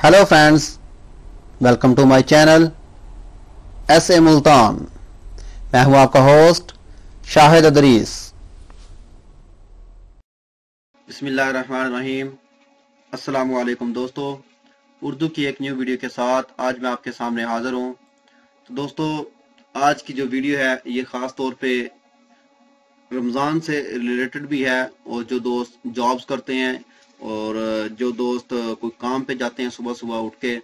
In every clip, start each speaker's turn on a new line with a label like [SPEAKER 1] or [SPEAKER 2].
[SPEAKER 1] Hello friends, welcome to my channel S A. Multan. मैं हूं आपका होस्ट शाहिद अदरीस। बिस्मिल्लाहिर्रहमानिर्रहीम। अस्सलामु अलैकुम दोस्तों, उर्दू की एक न्यू वीडियो के साथ आज मैं आपके सामने हाजिर हूं। तो दोस्तों, आज की जो वीडियो है ये ख़ास तौर पे रमज़ान से रिलेटेड भी है, और जो दोस्त जॉब्स करते हैं और जो दोस्त कोई काम पे जाते हैं सुबह सुबह उठ के,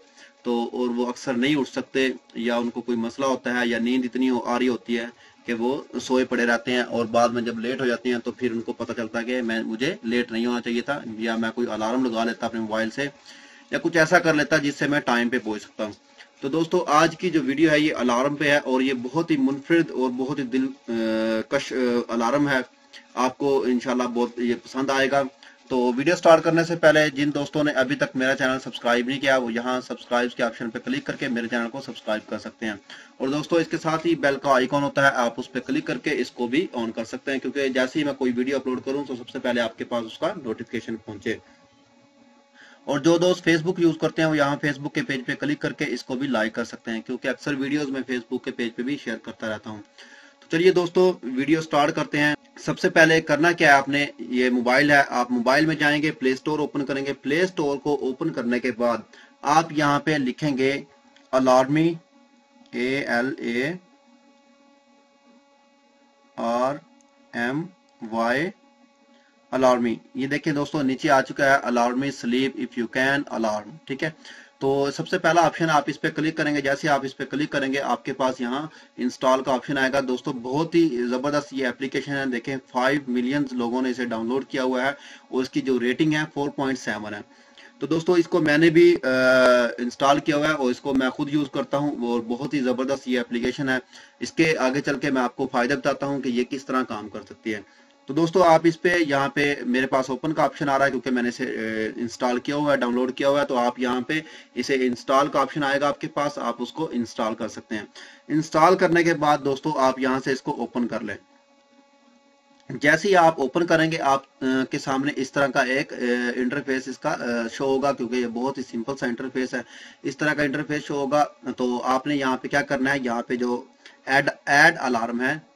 [SPEAKER 1] तो और वो अक्सर नहीं उठ सकते या उनको कोई मसला होता है या नींद इतनी आ रही होती है कि वो सोए पड़े रहते हैं, और बाद में जब लेट हो जाते हैं तो फिर उनको पता चलता है कि मुझे लेट नहीं होना चाहिए था, या मैं कोई अलार्म लगा लेता अपने मोबाइल से या कुछ ऐसा कर लेता जिससे मैं टाइम पे पहुंच सकता हूँ। तो दोस्तों, आज की जो वीडियो है ये अलार्म पे है, और ये बहुत ही मुनफरिद और बहुत ही कश अलार्म है। आपको इंशाल्लाह बहुत ये पसंद आएगा। तो वीडियो स्टार्ट करने से पहले जिन दोस्तों ने अभी तक मेरा चैनल सब्सक्राइब नहीं किया, वो यहाँ सब्सक्राइब के ऑप्शन पे क्लिक करके मेरे चैनल को सब्सक्राइब कर सकते हैं। और दोस्तों, इसके साथ ही बेल का आइकॉन होता है, आप उस पर क्लिक करके इसको भी ऑन कर सकते हैं, क्योंकि जैसे ही मैं कोई वीडियो अपलोड करूँ तो सबसे पहले आपके पास उसका नोटिफिकेशन पहुंचे। और जो दोस्त फेसबुक यूज करते हैं वो यहाँ फेसबुक के पेज पे क्लिक करके इसको भी लाइक कर सकते हैं, क्योंकि अक्सर वीडियोस में फेसबुक के पेज पे भी शेयर करता रहता हूँ। तो चलिए दोस्तों, वीडियो स्टार्ट करते हैं। सबसे पहले करना क्या है, आपने ये मोबाइल है, आप मोबाइल में जाएंगे, प्ले स्टोर ओपन करेंगे। प्ले स्टोर को ओपन करने के बाद आप यहाँ पे लिखेंगे अलार्मी, ALARMY, अलार्मी। ये देखिए दोस्तों, नीचे आ चुका है Alarmy sleep if you can alarm. ठीक है, तो सबसे पहला ऑप्शन आप इस पे क्लिक करेंगे। जैसे आप इस पे क्लिक करेंगे आपके पास यहाँ इंस्टॉल का ऑप्शन आएगा। दोस्तों, बहुत ही जबरदस्त ये एप्लीकेशन है। देखें, 5 मिलियन लोगों ने इसे डाउनलोड किया हुआ है और इसकी जो रेटिंग है 4.7 है। तो दोस्तों, इसको मैंने भी इंस्टॉल किया हुआ है और इसको मैं खुद यूज करता हूँ, और बहुत ही जबरदस्त ये एप्लीकेशन है। इसके आगे चल के मैं आपको फायदा बताता हूँ कि ये किस तरह काम कर सकती है। तो दोस्तों, आप इस पे यहाँ पे मेरे पास ओपन का ऑप्शन आ रहा है, क्योंकि मैंने इसे इंस्टॉल किया हुआ है, डाउनलोड किया हुआ है। तो आप यहाँ पे इसे इंस्टॉल का ऑप्शन आएगा आपके पास, आप उसको इंस्टॉल कर सकते हैं। इंस्टॉल करने के बाद दोस्तों, आप यहाँ से इसको ओपन कर लें। जैसे ही आप ओपन करेंगे आप के सामने इस तरह का एक इंटरफेस इसका शो होगा, क्योंकि ये बहुत ही सिंपल सा इंटरफेस है। इस तरह का इंटरफेस शो होगा। तो आपने यहाँ पे क्या करना है, यहाँ पे जो ऐड अलार्म है,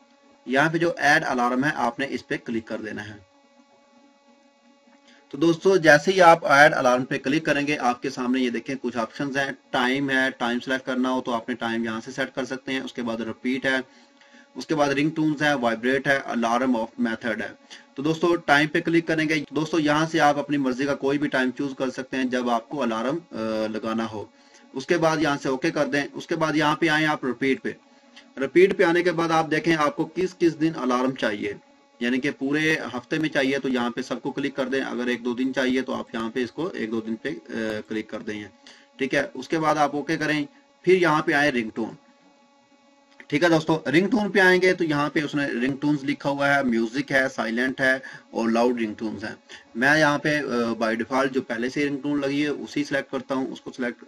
[SPEAKER 1] यहाँ पे जो ऐड अलार्म है आपने इस पे क्लिक कर देना है। तो दोस्तों, जैसे ही आप ऐड अलार्म पे क्लिक करेंगे आपके सामने ये देखें कुछ ऑप्शंस हैं। टाइम है, टाइम सेलेक्ट करना हो तो आपने टाइम यहाँ से सेट कर सकते हैं। उसके बाद रिपीट है, उसके बाद रिंग टून्स है, वाइब्रेट है, अलार्म ऑफ मेथड है। तो दोस्तों, टाइम पे क्लिक करेंगे। दोस्तों, यहाँ से आप अपनी मर्जी का कोई भी टाइम चूज कर सकते हैं जब आपको अलार्म लगाना हो। उसके बाद यहाँ से ओके कर दें। उसके बाद यहाँ पे आए आप रिपीट पे। रिपीट पे आने के बाद आप देखें आपको किस किस दिन अलार्म चाहिए, यानी कि पूरे हफ्ते में चाहिए तो यहाँ पे सबको क्लिक कर दें। अगर 1-2 दिन चाहिए तो आप यहाँ पे इसको 1-2 दिन पे क्लिक कर दें। ठीक है, उसके बाद आप ओके करें। फिर यहाँ पे आए रिंगटोन। ठीक है दोस्तों, रिंगटोन पे आएंगे तो यहाँ पे उसने रिंगटोन्स लिखा हुआ है, म्यूजिक है, साइलेंट है और लाउड रिंगटोन्स है। मैं यहाँ पे बाय डिफॉल्ट जो पहले से रिंगटोन लगी है उसी सिलेक्ट करता हूँ, उसको सिलेक्ट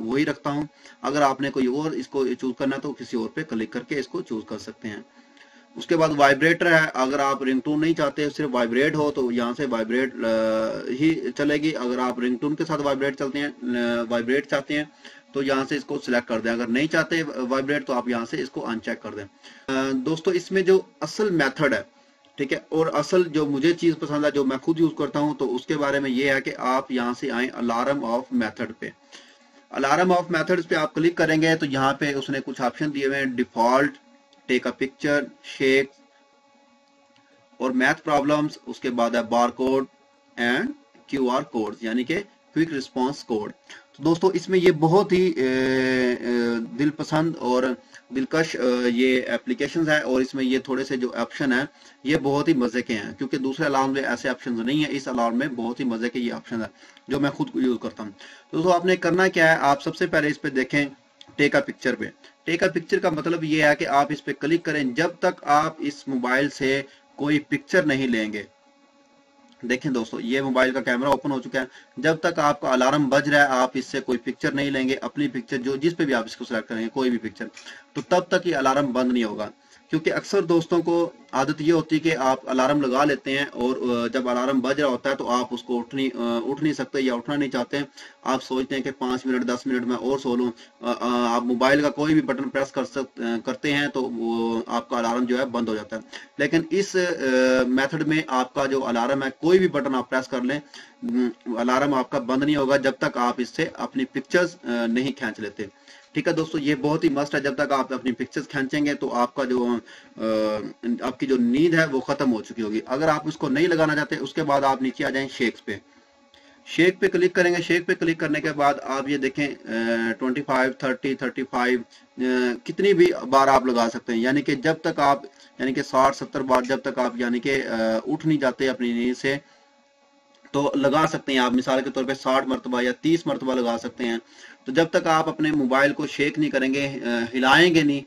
[SPEAKER 1] वही रखता हूँ। अगर आपने कोई और इसको चूज करना है तो किसी और पे क्लिक करके इसको चूज कर सकते हैं। उसके बाद वाइब्रेटर है। अगर आप रिंगटोन नहीं चाहते, सिर्फ वाइब्रेट हो, तो यहाँ से वाइब्रेट ही चलेगी। अगर आप रिंगटोन के साथ वाइब्रेट वाइब्रेट चाहते हैं तो यहाँ से इसको सिलेक्ट कर दें। अगर नहीं चाहते वाइब्रेट तो आप यहाँ से इसको अनचेक कर दें। दोस्तों, इसमें जो असल मेथड है, ठीक है, और असल जो मुझे चीज पसंद है, जो मैं खुद यूज करता हूँ, तो उसके बारे में ये है कि आप यहाँ से आए अलार्म ऑफ मेथड पे। अलार्म ऑफ मेथड्स पे आप क्लिक करेंगे तो यहाँ पे उसने कुछ ऑप्शन दिए हुए हैं, default, take a picture, shake और मैथ प्रॉब्लम्स। उसके बाद है bar code and QR code, यानी कि क्विक रिस्पांस कोड। तो दोस्तों, इसमें ये बहुत ही दिलपसंद और दिलकश ये एप्लीकेशन है, और इसमें ये थोड़े से जो ऑप्शन है ये बहुत ही मजे के हैं, क्योंकि दूसरे अलार्म में ऐसे ऑप्शन नहीं है। इस अलार्म में बहुत ही मजे के ये ऑप्शन है जो मैं खुद यूज करता हूँ। दोस्तों, आपने करना क्या है, आप सबसे पहले इस पे देखें टेक अ पिक्चर पे। टेक अ पिक्चर का मतलब ये है कि आप इस पे क्लिक करें जब तक आप इस मोबाइल से कोई पिक्चर नहीं लेंगे। देखें दोस्तों, ये मोबाइल का कैमरा ओपन हो चुका है। जब तक आपका अलार्म बज रहा है आप इससे कोई पिक्चर नहीं लेंगे, अपनी पिक्चर जो जिस पे भी आप इसको सिलेक्ट करेंगे कोई भी पिक्चर, तो तब तक ये अलार्म बंद नहीं होगा। क्योंकि अक्सर दोस्तों को आदत ये होती है कि आप अलार्म लगा लेते हैं और जब अलार्म बज रहा होता है तो आप उसको उठ नहीं सकते या उठना नहीं चाहते हैं। आप सोचते हैं कि 5 मिनट 10 मिनट में और सो लूं। आप मोबाइल का कोई भी बटन प्रेस करते हैं तो वो आपका अलार्म जो है बंद हो जाता है। लेकिन इस मेथड में आपका जो अलार्म है, कोई भी बटन आप प्रेस कर लें, अलार्म आपका बंद नहीं होगा जब तक आप इससे अपनी पिक्चर्स नहीं खींच लेते। ठीक है दोस्तों, ये बहुत ही मस्ट है। जब तक आप अपनी पिक्चर्स खींचेंगे तो आपका जो आपकी जो नींद है वो खत्म हो चुकी होगी। अगर आप उसको नहीं लगाना चाहते, उसके बाद आप नीचे आ जाएं शेक्स पे, शेक पे क्लिक करेंगे। शेक पे क्लिक करने के बाद आप ये देखें 25 30 35 कितनी भी बार आप लगा सकते हैं, यानी कि जब तक आप, यानी कि 60-70 बार जब तक आप यानी कि उठ नहीं जाते अपनी नींद से, तो लगा सकते हैं आप। मिसाल के तौर पे 60 मरतबा या 30 मरतबा लगा सकते हैं। तो जब तक आप अपने मोबाइल को शेक नहीं करेंगे, हिलाएंगे नहीं,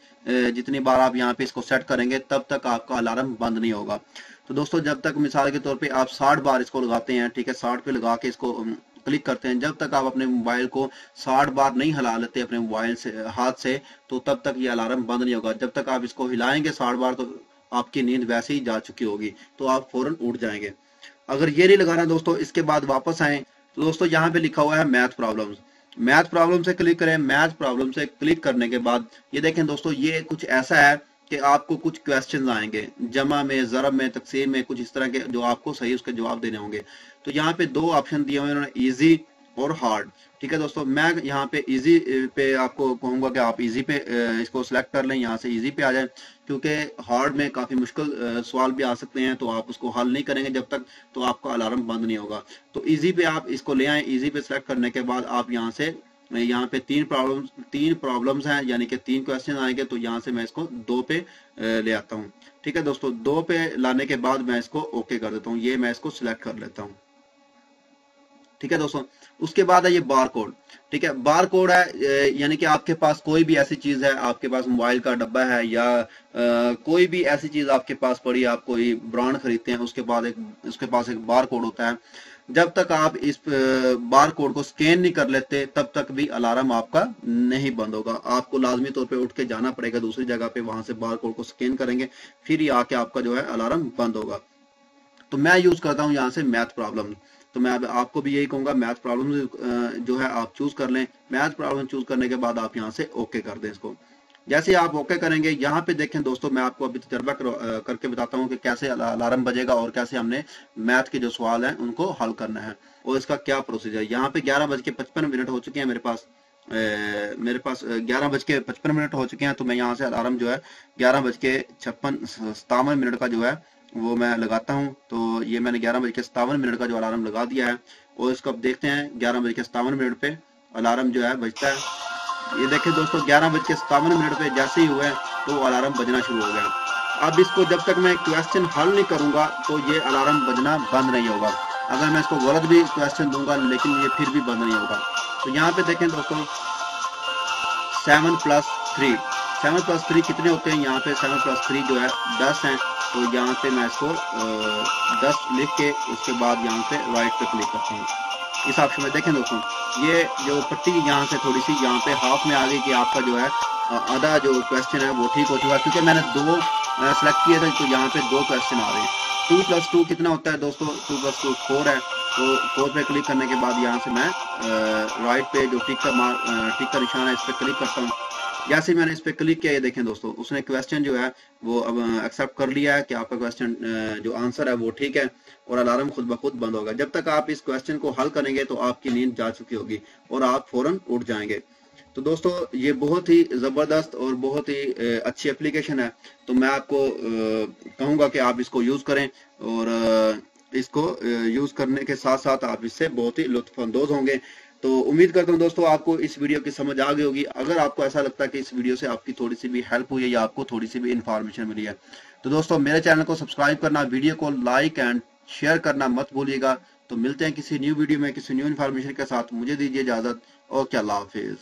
[SPEAKER 1] जितनी बार आप यहाँ पे इसको सेट करेंगे, तब तक आपका अलार्म बंद नहीं होगा। तो दोस्तों, जब तक मिसाल के तौर पे आप 60 बार इसको लगाते हैं, ठीक है, 60 पे लगा के इसको क्लिक करते हैं, जब तक आप अपने मोबाइल को 60 बार नहीं हिला लेते अपने मोबाइल से, हाथ से, तो तब तक ये अलार्म बंद नहीं होगा। जब तक आप इसको हिलाएंगे 60 बार, तो आपकी नींद वैसे ही जा चुकी होगी, तो आप फौरन उठ जाएंगे। अगर ये नहीं लगाना दोस्तों, इसके बाद वापस आए तो दोस्तों यहाँ पे लिखा हुआ है मैथ प्रॉब्लम्स। मैथ प्रॉब्लम से क्लिक करें। मैथ प्रॉब्लम से क्लिक करने के बाद ये देखें दोस्तों, ये कुछ ऐसा है कि आपको कुछ क्वेश्चंस आएंगे, जमा में, ज़रब में, तकसीम में, कुछ इस तरह के, जो आपको सही उसके जवाब देने होंगे। तो यहाँ पे 2 ऑप्शन दिए हुए उन्होंने, इजी और हार्ड। ठीक है दोस्तों, मैं यहाँ पे इजी पे आपको कहूंगा कि आप इजी पे इसको सिलेक्ट कर लें, यहाँ से इजी पे आ जाए, क्योंकि हार्ड में काफी मुश्किल सवाल भी आ सकते हैं, तो आप उसको हल नहीं करेंगे जब तक, तो आपका अलार्म बंद नहीं होगा। तो इजी पे आप इसको ले आए। इजी पे सिलेक्ट करने के बाद आप यहाँ पे 3 प्रॉब्लम्स हैं, यानी कि 3 क्वेश्चन आएंगे। तो यहाँ से मैं इसको 2 पे ले आता हूँ। ठीक है दोस्तों, 2 पे लाने के बाद मैं इसको ओके कर देता हूँ। ये मैं इसको सिलेक्ट कर लेता हूँ। ठीक है दोस्तों, उसके बाद है ये बार कोड। ठीक है, बार कोड है, यानी कि आपके पास कोई भी ऐसी चीज है, आपके पास मोबाइल का डब्बा है या कोई भी ऐसी चीज आपके पास पड़ी, आप कोई ब्रांड खरीदते हैं, उसके पास एक बार कोड होता है। जब तक आप इस बार कोड को स्कैन नहीं कर लेते, तब तक भी अलार्म आपका नहीं बंद होगा। आपको लाजमी तौर पे उठ के जाना पड़ेगा दूसरी जगह पे, वहां से बार कोड को स्कैन करेंगे, फिर ये आके आपका जो है अलार्म बंद होगा। तो मैं यूज करता हूँ यहाँ से मैथ प्रॉब्लम। तो मैं आपको भी यही कहूंगा, मैथ प्रॉब्लम जो है आप चूज कर लें। मैथ प्रॉब्लम चूज करने के बाद आप यहाँ से ओके कर दें इसको। जैसे आप ओके करेंगे, यहाँ पे देखें दोस्तों, मैं आपको अभी तजर्बा करके बताता हूँ कि कैसे अलार्म बजेगा और कैसे हमने मैथ के जो सवाल हैं उनको हल करना है और इसका क्या प्रोसीजर। यहाँ पे 11:55 हो चुके हैं मेरे पास। 11:55 हो चुके हैं। तो मैं यहाँ से अलार्म जो है 11:57 का जो है वो मैं लगाता हूँ। तो ये मैंने 11:57 का जो अलार्म लगा दिया है, और इसको अब देखते हैं 11:57 पे अलार्म जो है बजता है। ये देखें दोस्तों, 11:57 पे जैसे ही हुआ तो अलार्म बजना शुरू हो गया। अब इसको जब तक मैं क्वेश्चन हल नहीं करूंगा तो ये अलार्म बजना बंद नहीं होगा। अगर मैं इसको गलत भी क्वेश्चन दूंगा लेकिन ये फिर भी बंद नहीं होगा। तो यहाँ पे देखें दोस्तों, 7+3 कितने होते हैं? यहाँ पे 7+3 जो है 10 है। तो यहाँ पे मैं इसको 10 लिख के उसके बाद यहाँ पे राइट पे क्लिक करता हूँ। इस ऑप्शन में देखें दोस्तों, ये जो पट्टी यहाँ से थोड़ी सी यहाँ पे हाफ में आ गई कि आपका जो है आधा जो क्वेश्चन है वो ठीक हो चुका है, क्योंकि मैंने 2 सेलेक्ट किए थे। तो यहाँ पे 2 क्वेश्चन आ रहे हैं। 2+2 कितना होता है दोस्तों? 2+2 4 है। तो 4 पे क्लिक करने के बाद यहाँ से मैं राइट पे जो टिक का निशान है, इस पे क्लिक करता हूँ। जैसे मैंने इस पे क्लिक किया, ये देखें दोस्तों, उसने क्वेश्चन जो है वो अब एक्सेप्ट कर लिया है कि आपका क्वेश्चन जो आंसर है वो ठीक है, और अलार्म खुद ब खुद बंद होगा। जब तक आप इस क्वेश्चन को हल करेंगे तो आपकी नींद जा चुकी होगी और आप फौरन उठ जाएंगे। तो दोस्तों, ये बहुत ही जबरदस्त और बहुत ही अच्छी एप्लीकेशन है। तो मैं आपको कहूंगा कि आप इसको यूज करें, और इसको यूज करने के साथ साथ आप इससे बहुत ही लुत्फानंदोज होंगे। तो उम्मीद करता हूँ दोस्तों आपको इस वीडियो की समझ आ गई होगी। अगर आपको ऐसा लगता है कि इस वीडियो से आपकी थोड़ी सी भी हेल्प हुई है या आपको थोड़ी सी भी इंफॉर्मेशन मिली है, तो दोस्तों मेरे चैनल को सब्सक्राइब करना, वीडियो को लाइक एंड शेयर करना मत भूलिएगा। तो मिलते हैं किसी न्यू वीडियो में किसी न्यू इन्फॉर्मेशन के साथ। मुझे दीजिए इजाजत। ओके, अल्लाह हाफिज।